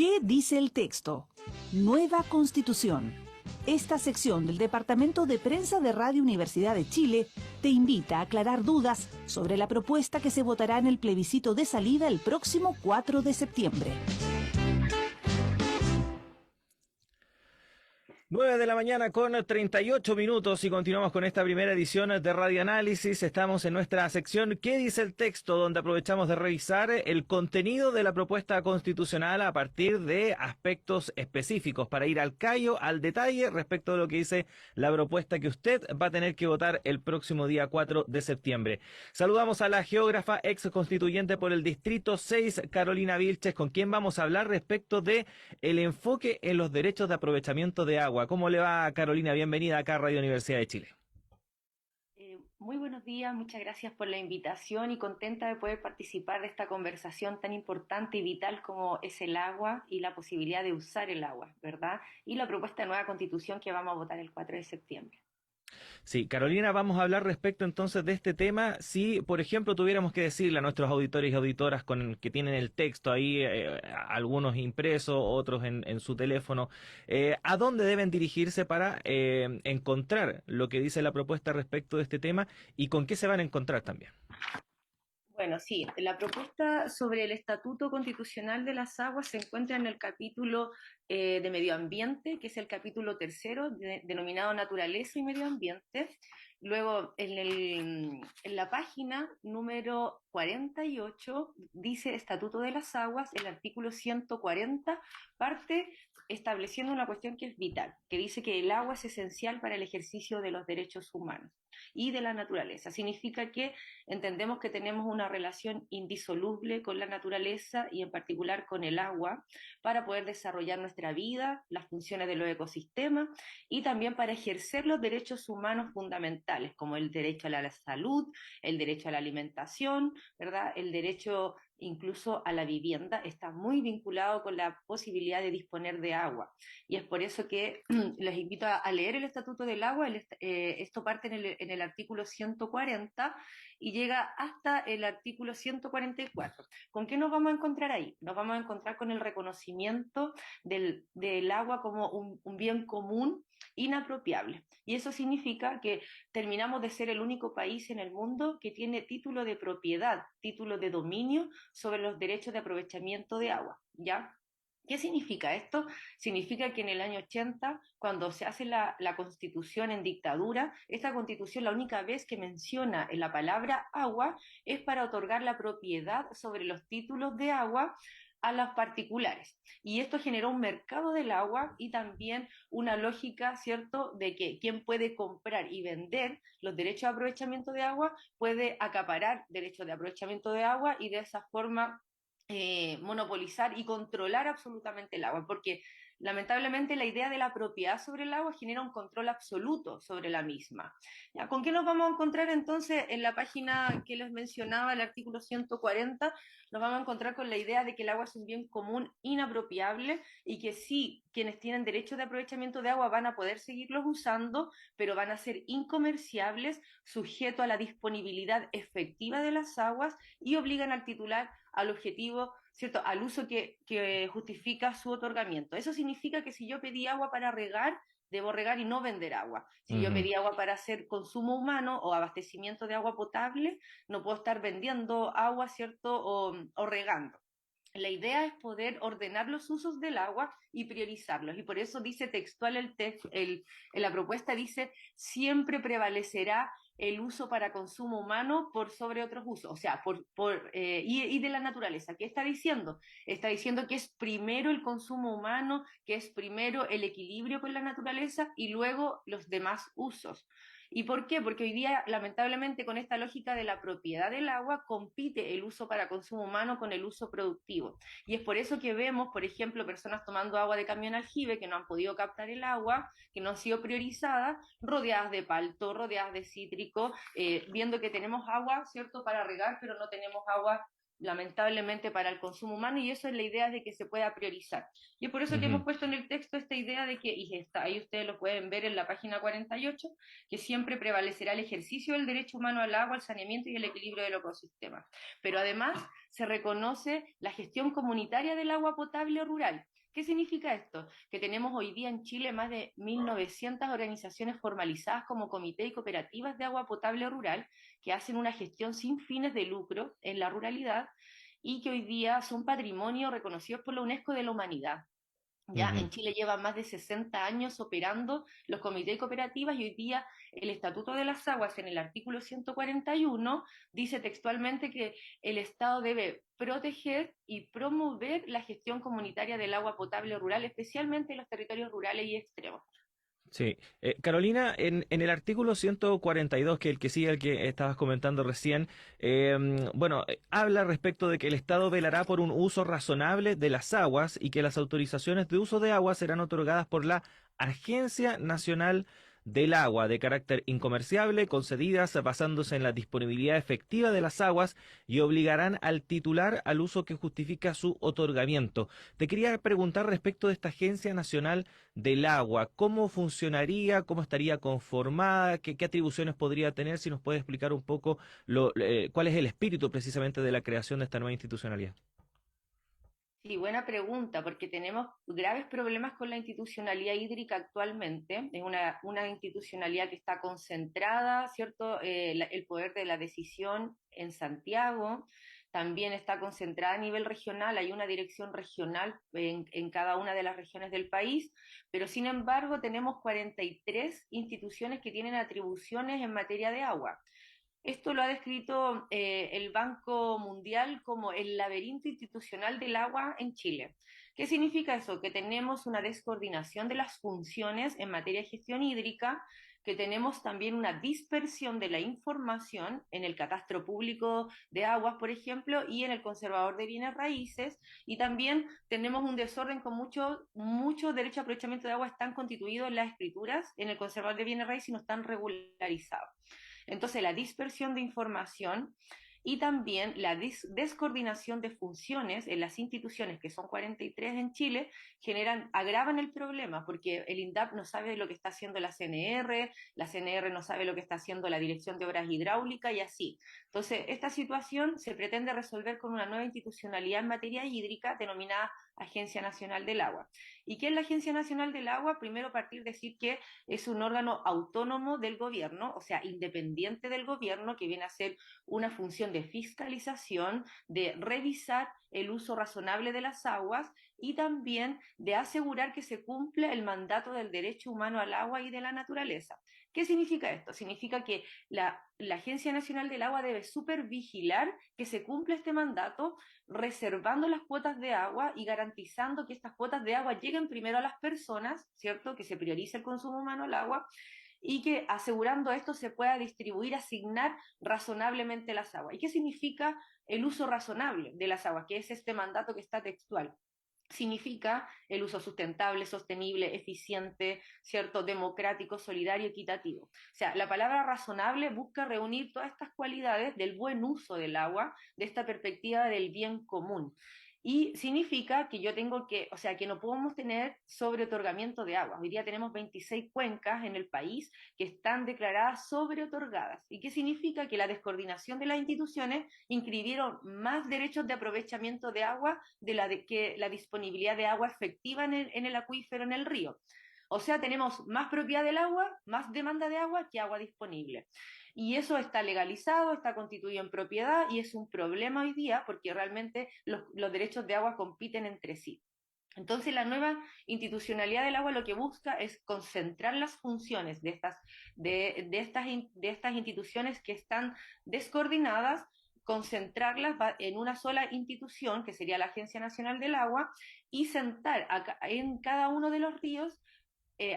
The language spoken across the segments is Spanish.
¿Qué dice el texto? Nueva Constitución. Esta sección del Departamento de Prensa de Radio Universidad de Chile te invita a aclarar dudas sobre la propuesta que se votará en el plebiscito de salida el próximo 4 de septiembre. 9 de la mañana con 38 minutos y continuamos con esta primera edición de Radio Análisis. Estamos en nuestra sección ¿Qué dice el texto?, donde aprovechamos de revisar el contenido de la propuesta constitucional a partir de aspectos específicos para ir al callo, al detalle respecto de lo que dice la propuesta que usted va a tener que votar el próximo día 4 de septiembre. Saludamos a la geógrafa ex constituyente por el Distrito 6, Carolina Vilches, con quien vamos a hablar respecto de el enfoque en los derechos de aprovechamiento de agua. ¿Cómo le va, Carolina? Bienvenida acá a Radio Universidad de Chile. Muy buenos días, muchas gracias por la invitación y contenta de poder participar de esta conversación tan importante y vital como es el agua y la posibilidad de usar el agua, ¿verdad? Y la propuesta de nueva constitución que vamos a votar el 4 de septiembre. Sí, Carolina, vamos a hablar respecto entonces de este tema. Si, por ejemplo, tuviéramos que decirle a nuestros auditores y auditoras que tienen el texto ahí, algunos impresos, otros en su teléfono, ¿a dónde deben dirigirse para encontrar lo que dice la propuesta respecto de este tema y con qué se van a encontrar también? Bueno, sí, la propuesta sobre el Estatuto Constitucional de las Aguas se encuentra en el capítulo de Medio Ambiente, que es el capítulo tercero, denominado Naturaleza y Medio Ambiente. Luego, en la página número 48, dice Estatuto de las Aguas, el artículo 140, parte estableciendo una cuestión que es vital, que dice que el agua es esencial para el ejercicio de los derechos humanos y de la naturaleza. Significa que entendemos que tenemos una relación indisoluble con la naturaleza y en particular con el agua para poder desarrollar nuestra vida, las funciones de los ecosistemas y también para ejercer los derechos humanos fundamentales como el derecho a la salud, el derecho a la alimentación, ¿verdad? El derecho incluso a la vivienda está muy vinculado con la posibilidad de disponer de agua. Y es por eso que les invito a leer el Estatuto del Agua. Esto parte en el artículo 140 y llega hasta el artículo 144. ¿Con qué nos vamos a encontrar ahí? Nos vamos a encontrar con el reconocimiento del agua como un bien común inapropiable. Y eso significa que terminamos de ser el único país en el mundo que tiene título de propiedad, título de dominio sobre los derechos de aprovechamiento de agua, ¿ya? ¿Qué significa esto? Significa que en el año 80, cuando se hace la constitución en dictadura, esta constitución la única vez que menciona en la palabra agua es para otorgar la propiedad sobre los títulos de agua a los particulares. Y esto generó un mercado del agua y también una lógica, ¿cierto?, de que quien puede comprar y vender los derechos de aprovechamiento de agua puede acaparar derechos de aprovechamiento de agua y de esa forma monopolizar y controlar absolutamente el agua, porque lamentablemente la idea de la propiedad sobre el agua genera un control absoluto sobre la misma. ¿Ya? ¿Con qué nos vamos a encontrar entonces en la página que les mencionaba, el artículo 140? Nos vamos a encontrar con la idea de que el agua es un bien común inapropiable y que sí, quienes tienen derechos de aprovechamiento de agua van a poder seguirlos usando, pero van a ser incomerciables, sujeto a la disponibilidad efectiva de las aguas y obligan al titular al objetivo, ¿cierto?, al uso que justifica su otorgamiento. Eso significa que si yo pedí agua para regar, debo regar y no vender agua. Si yo pedí agua para hacer consumo humano o abastecimiento de agua potable, no puedo estar vendiendo agua, ¿cierto?, o regando. La idea es poder ordenar los usos del agua y priorizarlos. Y por eso dice textual en la propuesta dice, siempre prevalecerá el uso para consumo humano por sobre otros usos, o sea, y de la naturaleza. ¿Qué está diciendo? Está diciendo que es primero el consumo humano, que es primero el equilibrio con la naturaleza y luego los demás usos. ¿Y por qué? Porque hoy día, lamentablemente, con esta lógica de la propiedad del agua, compite el uso para consumo humano con el uso productivo. Y es por eso que vemos, por ejemplo, personas tomando agua de camión aljibe que no han podido captar el agua, que no han sido priorizadas, rodeadas de palto, rodeadas de cítrico, viendo que tenemos agua, ¿cierto?, para regar, pero no tenemos agua lamentablemente para el consumo humano, y eso es la idea de que se pueda priorizar. Y es por eso que hemos puesto en el texto esta idea de que, y está, ahí ustedes lo pueden ver en la página 48, que siempre prevalecerá el ejercicio del derecho humano al agua, al saneamiento y el equilibrio del ecosistema. Pero además se reconoce la gestión comunitaria del agua potable rural. ¿Qué significa esto? Que tenemos hoy día en Chile más de 1.900 organizaciones formalizadas como comité y cooperativas de agua potable rural que hacen una gestión sin fines de lucro en la ruralidad y que hoy día son patrimonio reconocidos por la UNESCO de la humanidad. Ya en Chile lleva más de 60 años operando los comités y cooperativas, y hoy día el Estatuto de las Aguas en el artículo 141 dice textualmente que el Estado debe proteger y promover la gestión comunitaria del agua potable rural, especialmente en los territorios rurales y extremos. Sí. Carolina, en el artículo 142, que el que sigue, el que estabas comentando recién, habla respecto de que el Estado velará por un uso razonable de las aguas y que las autorizaciones de uso de agua serán otorgadas por la Agencia Nacional del Agua, de carácter incomerciable, concedidas basándose en la disponibilidad efectiva de las aguas y obligarán al titular al uso que justifica su otorgamiento. Te quería preguntar respecto de esta Agencia Nacional del Agua, ¿cómo funcionaría? ¿Cómo estaría conformada? ¿Qué atribuciones podría tener? Si nos puede explicar un poco cuál es el espíritu precisamente de la creación de esta nueva institucionalidad. Sí, buena pregunta, porque tenemos graves problemas con la institucionalidad hídrica actualmente. Es una institucionalidad que está concentrada, ¿cierto? El poder de la decisión en Santiago, también está concentrada a nivel regional, hay una dirección regional en cada una de las regiones del país, pero sin embargo tenemos 43 instituciones que tienen atribuciones en materia de agua. Esto lo ha descrito el Banco Mundial como el laberinto institucional del agua en Chile. ¿Qué significa eso? Que tenemos una descoordinación de las funciones en materia de gestión hídrica, que tenemos también una dispersión de la información en el catastro público de aguas, por ejemplo, y en el conservador de bienes raíces, y también tenemos un desorden con muchos derechos de aprovechamiento de agua están constituidos en las escrituras, en el conservador de bienes raíces y no están regularizados. Entonces, la dispersión de información y también la descoordinación de funciones en las instituciones, que son 43 en Chile, agravan el problema, porque el INDAP no sabe lo que está haciendo la CNR no sabe lo que está haciendo la Dirección de Obras Hidráulicas y así. Entonces, esta situación se pretende resolver con una nueva institucionalidad en materia hídrica denominada Agencia Nacional del Agua. ¿Y qué es la Agencia Nacional del Agua? Primero partir de decir que es un órgano autónomo del gobierno, o sea, independiente del gobierno, que viene a ser una función de fiscalización, de revisar el uso razonable de las aguas y también de asegurar que se cumple el mandato del derecho humano al agua y de la naturaleza. ¿Qué significa esto? Significa que la Agencia Nacional del Agua debe supervigilar que se cumpla este mandato, reservando las cuotas de agua y garantizando que estas cuotas de agua lleguen primero a las personas, ¿cierto? Que se priorice el consumo humano al agua y que asegurando esto se pueda distribuir, asignar razonablemente las aguas. ¿Y qué significa el uso razonable de las aguas? Que es este mandato que está textual. Significa el uso sustentable, sostenible, eficiente, ¿cierto? Democrático, solidario, equitativo. O sea, la palabra razonable busca reunir todas estas cualidades del buen uso del agua, de esta perspectiva del bien común. Y significa que que no podemos tener sobreotorgamiento de agua. Hoy día tenemos 26 cuencas en el país que están declaradas sobreotorgadas. ¿Y qué significa? Que la descoordinación de las instituciones inscribieron más derechos de aprovechamiento de agua que la disponibilidad de agua efectiva en el acuífero, en el río. O sea, tenemos más propiedad del agua, más demanda de agua que agua disponible. Y eso está legalizado, está constituido en propiedad y es un problema hoy día porque realmente los derechos de agua compiten entre sí. Entonces, la nueva institucionalidad del agua lo que busca es concentrar las funciones de estas instituciones que están descoordinadas, concentrarlas en una sola institución, que sería la Agencia Nacional del Agua, y sentar en cada uno de los ríos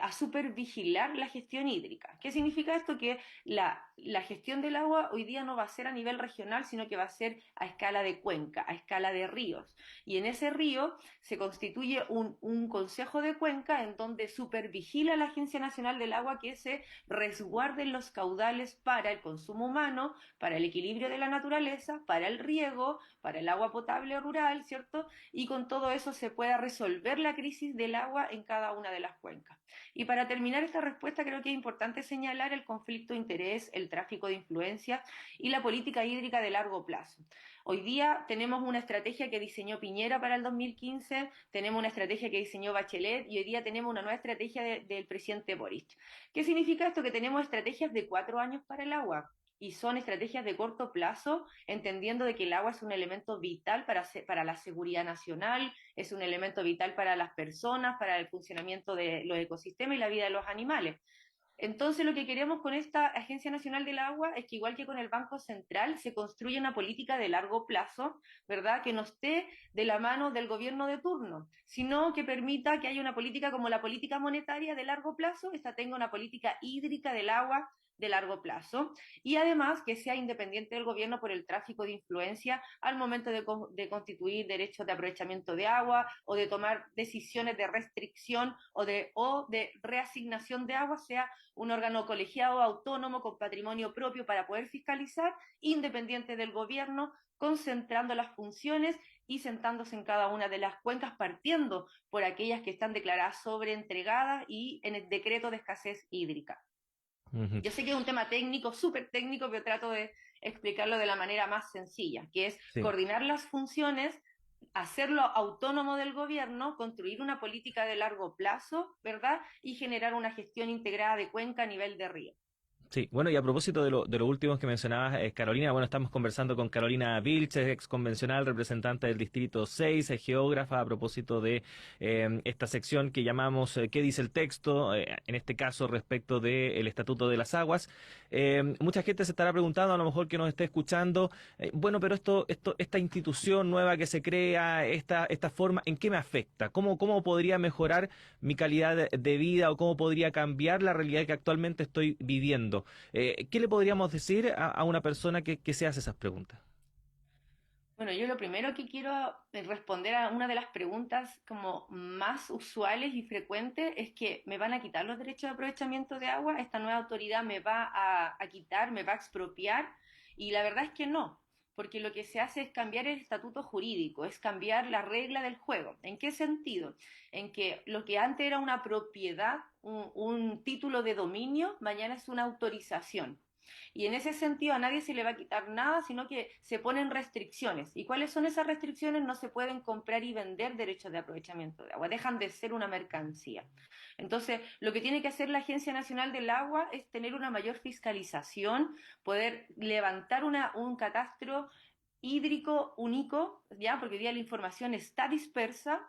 a supervigilar la gestión hídrica. ¿Qué significa esto? Que la gestión del agua hoy día no va a ser a nivel regional, sino que va a ser a escala de cuenca, a escala de ríos. Y en ese río se constituye un consejo de cuenca en donde supervigila la Agencia Nacional del Agua que se resguarden los caudales para el consumo humano, para el equilibrio de la naturaleza, para el riego, para el agua potable rural, ¿cierto? Y con todo eso se pueda resolver la crisis del agua en cada una de las cuencas. Y para terminar esta respuesta creo que es importante señalar el conflicto de interés, el tráfico de influencias y la política hídrica de largo plazo. Hoy día tenemos una estrategia que diseñó Piñera para el 2015, tenemos una estrategia que diseñó Bachelet y hoy día tenemos una nueva estrategia del presidente Boric. ¿Qué significa esto? Que tenemos estrategias de 4 años para el agua y son estrategias de corto plazo, entendiendo de que el agua es un elemento vital para la seguridad nacional, es un elemento vital para las personas, para el funcionamiento de los ecosistemas y la vida de los animales. Entonces, lo que queremos con esta Agencia Nacional del Agua es que, igual que con el Banco Central, se construya una política de largo plazo, ¿verdad? Que no esté de la mano del gobierno de turno, sino que permita que haya una política como la política monetaria de largo plazo, esta tenga una política hídrica del agua de largo plazo y además que sea independiente del gobierno por el tráfico de influencia al momento de constituir derechos de aprovechamiento de agua o de tomar decisiones de restricción o de reasignación de agua, sea un órgano colegiado autónomo con patrimonio propio para poder fiscalizar, independiente del gobierno, concentrando las funciones y sentándose en cada una de las cuencas, partiendo por aquellas que están declaradas sobreentregadas y en el decreto de escasez hídrica. Ujú. Yo sé que es un tema técnico, súper técnico, pero trato de explicarlo de la manera más sencilla, que es Sí. coordinar las funciones, hacerlo autónomo del gobierno, construir una política de largo plazo, ¿verdad? Y generar una gestión integrada de cuenca a nivel de río. Sí, bueno, y a propósito de lo último que mencionabas, Carolina, bueno, estamos conversando con Carolina Vilches, ex convencional, representante del Distrito 6, geógrafa, a propósito de esta sección que llamamos ¿Qué dice el texto? En este caso, respecto del Estatuto de las Aguas. Mucha gente se estará preguntando, a lo mejor que nos esté escuchando, bueno, pero esta institución nueva que se crea, esta forma, ¿en qué me afecta? ¿Cómo podría mejorar mi calidad de vida o cómo podría cambiar la realidad que actualmente estoy viviendo? ¿Qué le podríamos decir a una persona que se hace esas preguntas? Bueno, yo lo primero que quiero responder a una de las preguntas como más usuales y frecuentes es que me van a quitar los derechos de aprovechamiento de agua, esta nueva autoridad me va a quitar, me va a expropiar, y la verdad es que no, porque lo que se hace es cambiar el estatuto jurídico, es cambiar la regla del juego. ¿En qué sentido? En que lo que antes era una propiedad, un título de dominio, mañana es una autorización. Y en ese sentido a nadie se le va a quitar nada, sino que se ponen restricciones. ¿Y cuáles son esas restricciones? No se pueden comprar y vender derechos de aprovechamiento de agua, dejan de ser una mercancía. Entonces, lo que tiene que hacer la Agencia Nacional del Agua es tener una mayor fiscalización, poder levantar un catastro hídrico único, ya, porque hoy día la información está dispersa,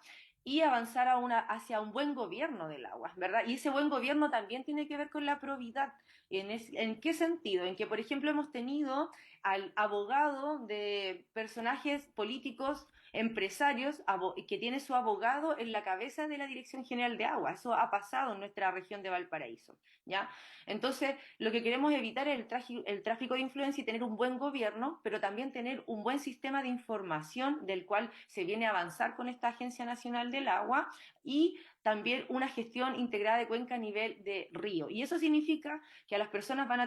y avanzar hacia un buen gobierno del agua, ¿verdad? Y ese buen gobierno también tiene que ver con la probidad. ¿En qué sentido? En que, por ejemplo, hemos tenido al abogado de personajes políticos, empresarios, que tiene su abogado en la cabeza de la Dirección General de Agua. Eso ha pasado en nuestra región de Valparaíso, ¿ya? Entonces, lo que queremos evitar es el tráfico de influencia y tener un buen gobierno, pero también tener un buen sistema de información del cual se viene a avanzar con esta Agencia Nacional del Agua y también una gestión integrada de cuenca a nivel de río. Y eso significa que a las personas van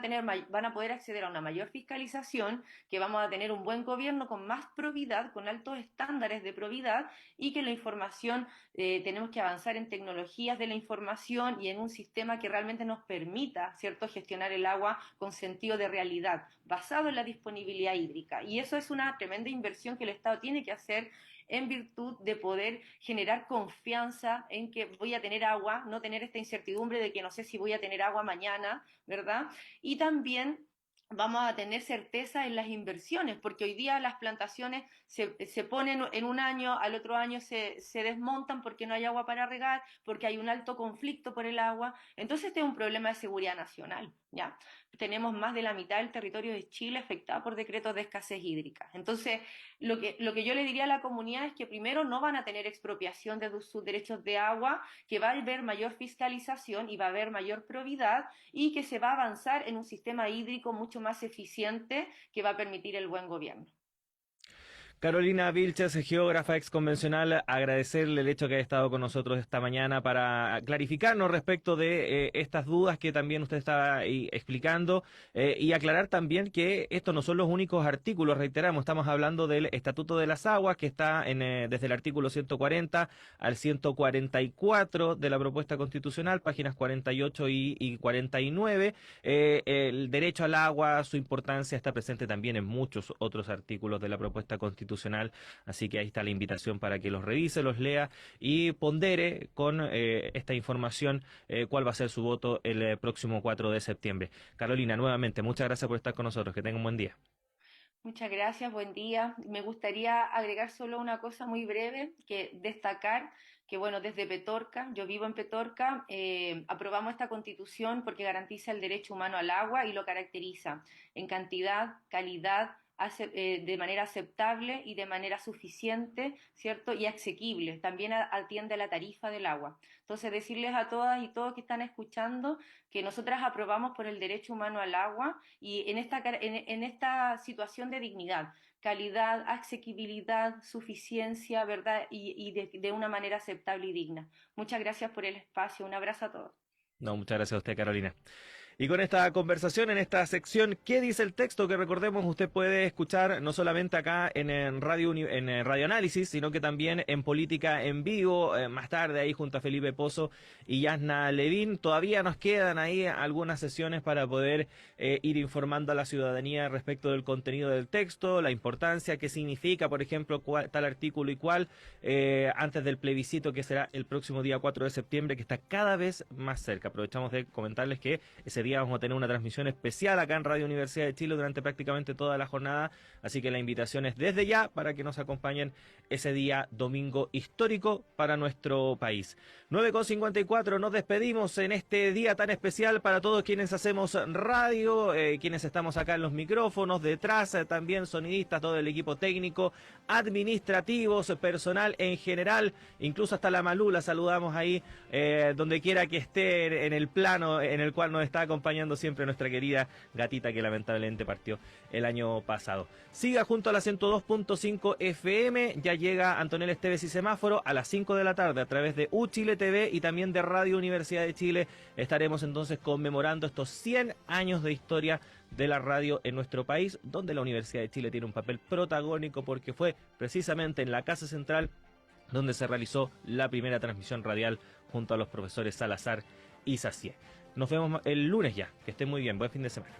a poder acceder a una mayor fiscalización, que vamos a tener un buen gobierno con más probidad, con altos estándares de probidad, y que la información, tenemos que avanzar en tecnologías de la información y en un sistema que realmente nos permita, ¿cierto?, gestionar el agua con sentido de realidad, basado en la disponibilidad hídrica. Y eso es una tremenda inversión que el Estado tiene que hacer en virtud de poder generar confianza en que voy a tener agua, no tener esta incertidumbre de que no sé si voy a tener agua mañana, ¿verdad? Y también vamos a tener certeza en las inversiones, porque hoy día las plantaciones se ponen en un año, al otro año se desmontan porque no hay agua para regar, porque hay un alto conflicto por el agua. Entonces este es un problema de seguridad nacional, ¿ya? Tenemos más de la mitad del territorio de Chile afectado por decretos de escasez hídrica. Entonces, lo que yo le diría a la comunidad es que primero no van a tener expropiación de sus derechos de agua, que va a haber mayor fiscalización y va a haber mayor probidad, y que se va a avanzar en un sistema hídrico mucho más eficiente que va a permitir el buen gobierno. Carolina Vilches, geógrafa exconvencional, agradecerle el hecho que haya estado con nosotros esta mañana para clarificarnos respecto de estas dudas que también usted estaba ahí explicando, y aclarar también que estos no son los únicos artículos, reiteramos, estamos hablando del Estatuto de las Aguas, que está desde el artículo 140 al 144 de la propuesta constitucional, páginas 48 y 49. El derecho al agua, su importancia está presente también en muchos otros artículos de la propuesta constitucional. Así que ahí está la invitación para que los revise, los lea y pondere con esta información cuál va a ser su voto el próximo 4 de septiembre. Carolina, nuevamente, muchas gracias por estar con nosotros. Que tenga un buen día. Muchas gracias, buen día. Me gustaría agregar solo una cosa muy breve, que destacar que, bueno, desde Petorca, yo vivo en Petorca, aprobamos esta constitución porque garantiza el derecho humano al agua y lo caracteriza en cantidad, calidad, de manera aceptable y de manera suficiente, ¿cierto? Y asequible. También atiende la tarifa del agua. Entonces, decirles a todas y todos que están escuchando que nosotras aprobamos por el derecho humano al agua y en esta situación de dignidad, calidad, asequibilidad, suficiencia, ¿verdad? Y de una manera aceptable y digna. Muchas gracias por el espacio. Un abrazo a todos. No, muchas gracias a usted, Carolina. Y con esta conversación en esta sección, ¿qué dice el texto? Que recordemos, usted puede escuchar no solamente acá en Radio Análisis, sino que también en Política en Vivo, más tarde ahí junto a Felipe Pozo y Yasna Levín. Todavía nos quedan ahí algunas sesiones para poder ir informando a la ciudadanía respecto del contenido del texto, la importancia, qué significa, por ejemplo, tal artículo y cuál, antes del plebiscito que será el próximo día 4 de septiembre, que está cada vez más cerca. Aprovechamos de comentarles que ese día vamos a tener una transmisión especial acá en Radio Universidad de Chile durante prácticamente toda la jornada, así que la invitación es desde ya para que nos acompañen ese día domingo histórico para nuestro país. 9:54, nos despedimos en este día tan especial para todos quienes hacemos radio, quienes estamos acá en los micrófonos, detrás también sonidistas, todo el equipo técnico, administrativos, personal en general, incluso hasta la Malú la saludamos ahí, donde quiera que esté en el plano en el cual nos está acompañando siempre nuestra querida gatita que lamentablemente partió el año pasado. Siga junto a la 102.5 FM, ya llega Antonella Esteves y Semáforo a las 5 de la tarde a través de UChile TV y también de Radio Universidad de Chile. Estaremos entonces conmemorando estos 100 años de historia de la radio en nuestro país, donde la Universidad de Chile tiene un papel protagónico porque fue precisamente en la Casa Central donde se realizó la primera transmisión radial junto a los profesores Salazar y Sacié. Nos vemos el lunes ya. Que estén muy bien. Buen fin de semana.